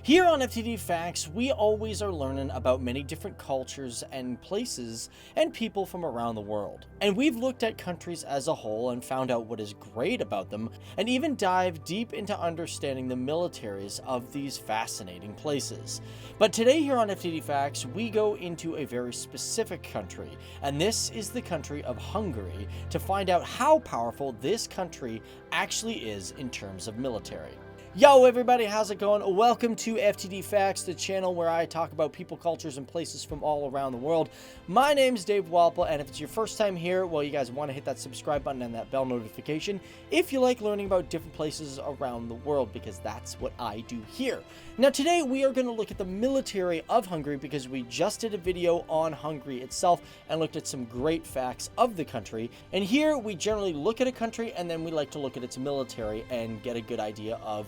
Here on FTD Facts, we always are learning about many different cultures and places and people from around the world. And we've looked at countries as a whole and found out what is great about them, and even dive deep into understanding the militaries of these fascinating places. But today here on FTD Facts, we go into a very specific country, and this is the country of Hungary, to find out how powerful this country actually is in terms of military. Yo everybody, how's it going? Welcome to FTD Facts, the channel where I talk about people, cultures, and places from all around the world. My name's Dave Walpole, and if it's your first time here, well, you guys want to hit that subscribe button and that bell notification if you like learning about different places around the world, because that's what I do here. Now today we are going to look at the military of Hungary, because we just did a video on Hungary itself and looked at some great facts of the country. And here we generally look at a country and then we like to look at its military and get a good idea of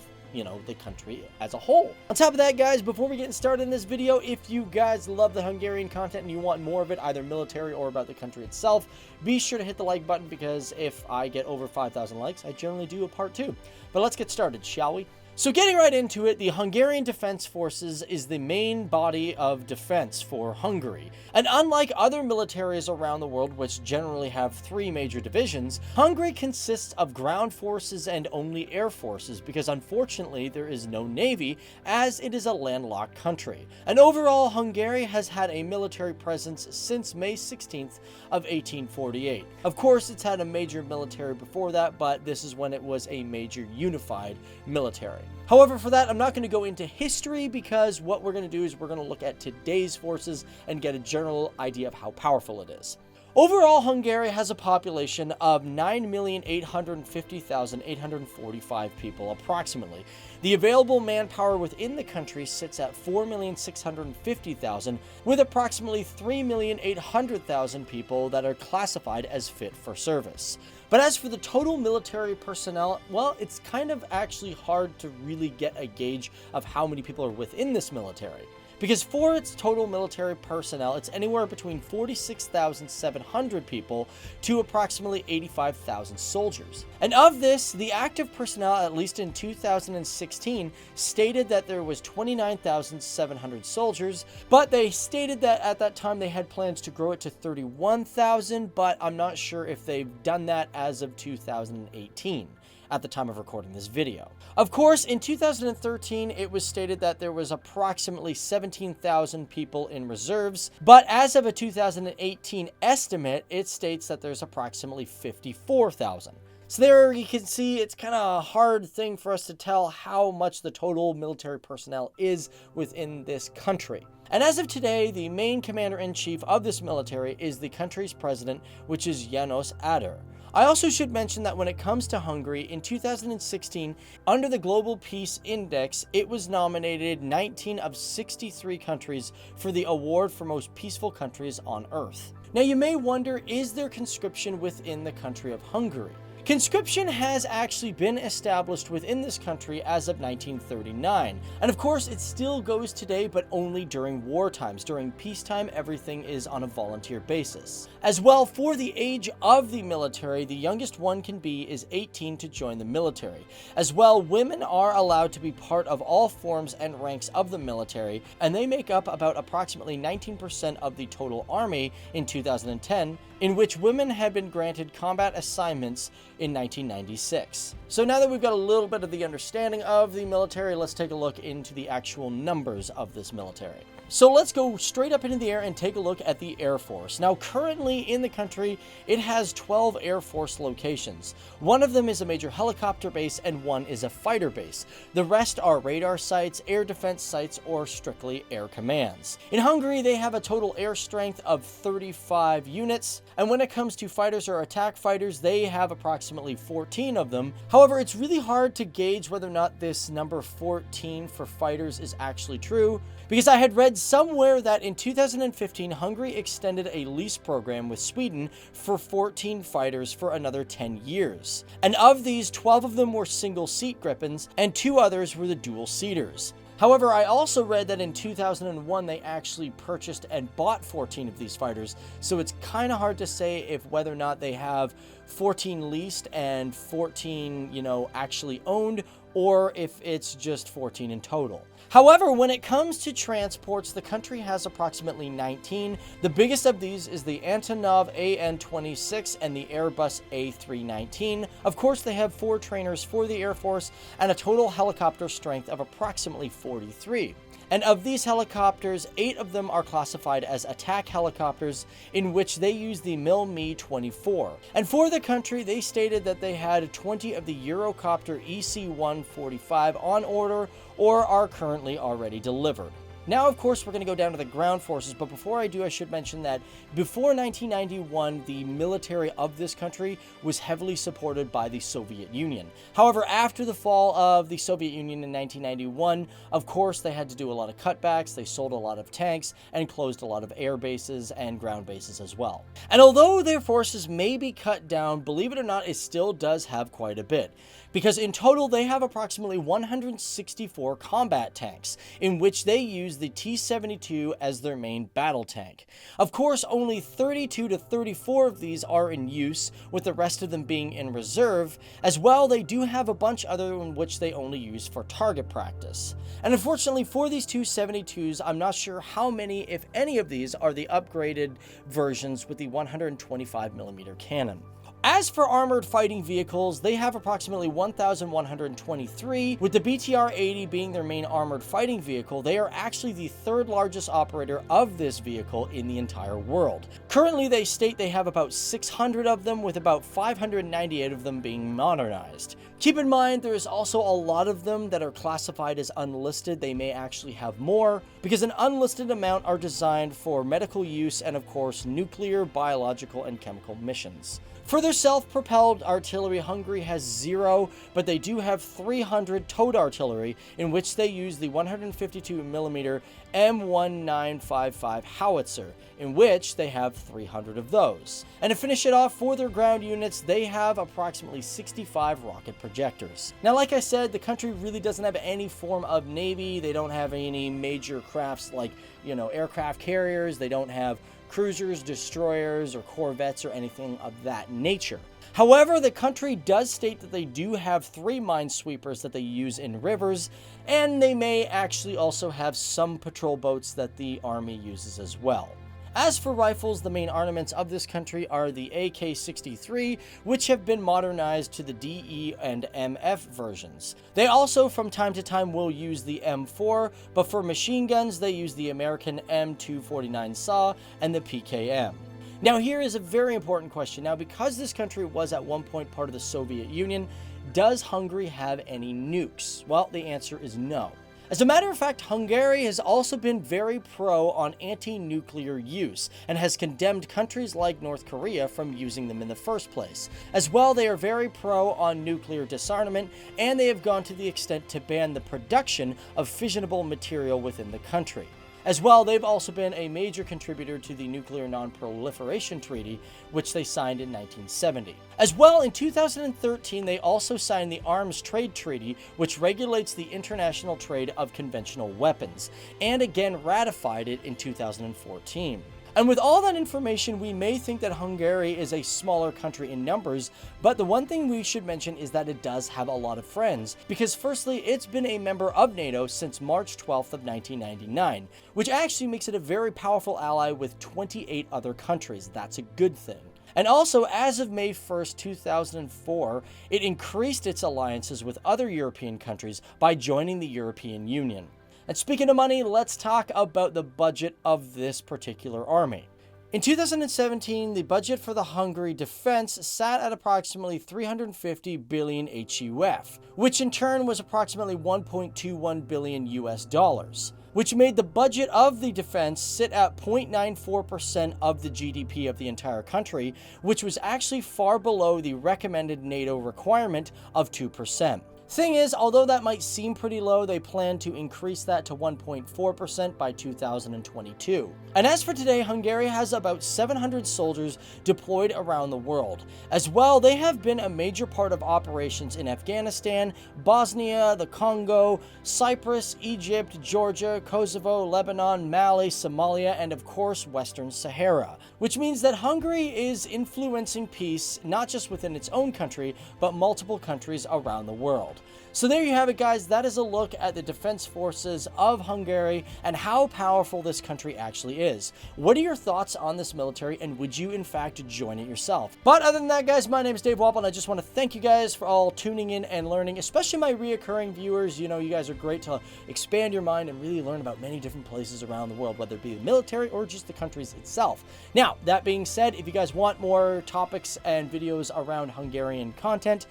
the country as a whole. On top of that, guys, before we get started in this video, if you guys love the Hungarian content and you want more of it, either military or about the country itself, be sure to hit the like button, because if I get over 5,000 likes, I generally do a part 2. But let's get started, shall we? So getting right into it, the Hungarian Defence Forces is the main body of defense for Hungary. And unlike other militaries around the world, which generally have 3 major divisions, Hungary consists of ground forces and only air forces, because unfortunately there is no navy, as it is a landlocked country. And overall, Hungary has had a military presence since May 16th of 1848. Of course, it's had a major military before that, but this is when it was a major unified military. However, for that, I'm not going to go into history, because what we're going to do is we're going to look at today's forces and get a general idea of how powerful it is. Overall, Hungary has a population of 9,850,845 people, approximately. The available manpower within the country sits at 4,650,000, with approximately 3,800,000 people that are classified as fit for service. But as for the total military personnel, well, it's kind of actually hard to really get a gauge of how many people are within this military. Because for its total military personnel, it's anywhere between 46,700 people to approximately 85,000 soldiers. And of this, the active personnel, at least in 2016, stated that there was 29,700 soldiers, but they stated that at that time they had plans to grow it to 31,000, but I'm not sure if they've done that as of 2018. At the time of recording this video. Of course, in 2013, it was stated that there was approximately 17,000 people in reserves, but as of a 2018 estimate, it states that there's approximately 54,000. So there you can see it's kind of a hard thing for us to tell how much the total military personnel is within this country. And as of today, the main commander-in-chief of this military is the country's president, which is János Áder. I also should mention that when it comes to Hungary, in 2016, under the Global Peace Index, it was nominated 19 of 63 countries for the award for most peaceful countries on Earth. Now you may wonder, is there conscription within the country of Hungary? Conscription has actually been established within this country as of 1939. And of course, it still goes today, but only during war times. During peacetime, everything is on a volunteer basis. As well, for the age of the military, the youngest one can be is 18 to join the military. As well, women are allowed to be part of all forms and ranks of the military, and they make up about approximately 19% of the total army in 2010, in which women had been granted combat assignments in 1996. So now that we've got a little bit of the understanding of the military, let's take a look into the actual numbers of this military. So let's go straight up into the air and take a look at the Air Force. Now, currently in the country, it has 12 Air Force locations. One of them is a major helicopter base and one is a fighter base. The rest are radar sites, air defense sites, or strictly air commands. In Hungary, they have a total air strength of 35 units. And when it comes to fighters or attack fighters, they have approximately 14 of them. However, it's really hard to gauge whether or not this number 14 for fighters is actually true, because I had read somewhere that in 2015, Hungary extended a lease program with Sweden for 14 fighters for another 10 years. And of these, 12 of them were single-seat Gripens, and 2 others were the dual-seaters. However, I also read that in 2001 they actually purchased and bought 14 of these fighters, so it's kind of hard to say if whether or not they have 14 leased and 14, actually owned, or if it's just 14 in total. However, when it comes to transports, the country has approximately 19. The biggest of these is the Antonov AN-26 and the Airbus A319. Of course, they have 4 trainers for the Air Force and a total helicopter strength of approximately 43. And of these helicopters, 8 of them are classified as attack helicopters, in which they use the Mi-24. And for the country, they stated that they had 20 of the Eurocopter EC-145 on order or are currently already delivered. Now, of course, we're going to go down to the ground forces, but before I do, I should mention that before 1991, the military of this country was heavily supported by the Soviet Union. However, after the fall of the Soviet Union in 1991, of course, they had to do a lot of cutbacks, they sold a lot of tanks, and closed a lot of air bases and ground bases as well. And although their forces may be cut down, believe it or not, it still does have quite a bit. Because in total, they have approximately 164 combat tanks, in which they use the T-72 as their main battle tank. Of course, only 32 to 34 of these are in use, with the rest of them being in reserve. As well, they do have a bunch other in which they only use for target practice. And unfortunately, for these 272s, I'm not sure how many, if any of these, are the upgraded versions with the 125mm cannon. As for armored fighting vehicles, they have approximately 1,123, with the BTR-80 being their main armored fighting vehicle. They are actually the 3rd largest operator of this vehicle in the entire world. Currently, they state they have about 600 of them, with about 598 of them being modernized. Keep in mind, there is also a lot of them that are classified as unlisted. They may actually have more, because an unlisted amount are designed for medical use and, of course, nuclear, biological, and chemical missions. For their self-propelled artillery, Hungary has 0, but they do have 300 towed artillery, in which they use the 152mm M1955 howitzer, in which they have 300 of those. And to finish it off, for their ground units, they have approximately 65 rocket projectors. Now, like I said, the country really doesn't have any form of navy. They don't have any major crafts like, aircraft carriers. They don't have cruisers, destroyers, or corvettes, or anything of that nature. However, the country does state that they do have 3 minesweepers that they use in rivers, and they may actually also have some patrol boats that the army uses as well. As for rifles, the main armaments of this country are the AK-63, which have been modernized to the DE and MF versions. They also, from time to time, will use the M4, but for machine guns, they use the American M249 SAW and the PKM. Now, here is a very important question. Now, because this country was at one point part of the Soviet Union, does Hungary have any nukes? Well, the answer is no. As a matter of fact, Hungary has also been very pro on anti-nuclear use and has condemned countries like North Korea from using them in the first place. As well, they are very pro on nuclear disarmament, and they have gone to the extent to ban the production of fissionable material within the country. As well, they've also been a major contributor to the Nuclear Non-Proliferation Treaty, which they signed in 1970. As well, in 2013, they also signed the Arms Trade Treaty, which regulates the international trade of conventional weapons, and again ratified it in 2014. And with all that information, we may think that Hungary is a smaller country in numbers, but the one thing we should mention is that it does have a lot of friends, because firstly, it's been a member of NATO since March 12th of 1999, which actually makes it a very powerful ally with 28 other countries. That's a good thing. And also, as of May 1st, 2004, it increased its alliances with other European countries by joining the European Union. And speaking of money, let's talk about the budget of this particular army. In 2017, the budget for the Hungary defense sat at approximately 350 billion HUF, which in turn was approximately 1.21 billion US dollars, which made the budget of the defense sit at 0.94% of the GDP of the entire country, which was actually far below the recommended NATO requirement of 2%. Thing is, although that might seem pretty low, they plan to increase that to 1.4% by 2022. And as for today, Hungary has about 700 soldiers deployed around the world. As well, they have been a major part of operations in Afghanistan, Bosnia, the Congo, Cyprus, Egypt, Georgia, Kosovo, Lebanon, Mali, Somalia, and of course, Western Sahara. Which means that Hungary is influencing peace not just within its own country, but multiple countries around the world. world. So there you have it, guys. That is a look at the defense forces of Hungary and how powerful this country actually is. What are your thoughts on this military, and would you in fact join it yourself? But other than that, guys, my name is Dave Wapple, and I just want to thank you guys for all tuning in and learning, especially my reoccurring viewers. You know, you guys are great to expand your mind and really learn about many different places around the world, whether it be the military or just the countries itself. Now, that being said, if you guys want more topics and videos around Hungarian content,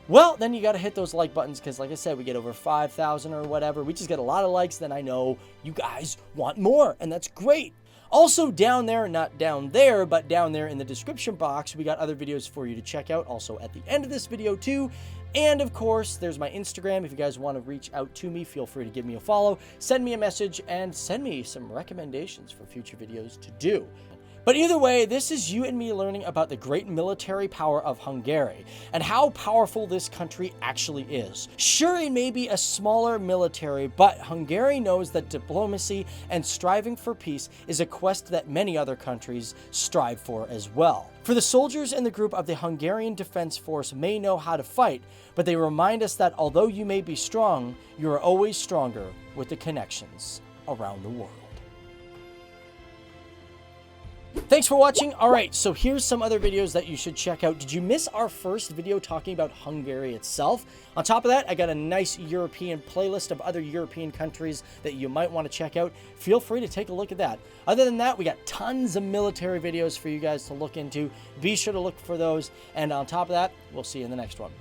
well, then you got to hit those like buttons, because like I said, we get over 5,000 or whatever. We just get a lot of likes. Then I know you guys want more, and that's great. Also down there, not down there, but down there in the description box, we got other videos for you to check out. Also at the end of this video too. And of course, there's my Instagram. If you guys want to reach out to me, feel free to give me a follow, send me a message, and send me some recommendations for future videos to do. But either way, this is you and me learning about the great military power of Hungary and how powerful this country actually is. Sure, it may be a smaller military, but Hungary knows that diplomacy and striving for peace is a quest that many other countries strive for as well. For the soldiers in the group of the Hungarian Defence Force may know how to fight, but they remind us that although you may be strong, you are always stronger with the connections around the world. Thanks for watching. All right, so here's some other videos that you should check out. Did you miss our first video talking about Hungary itself? On top of that, I got a nice European playlist of other European countries that you might want to check out. Feel free to take a look at that. Other than that, we got tons of military videos for you guys to look into. Be sure to look for those. And on top of that, we'll see you in the next one.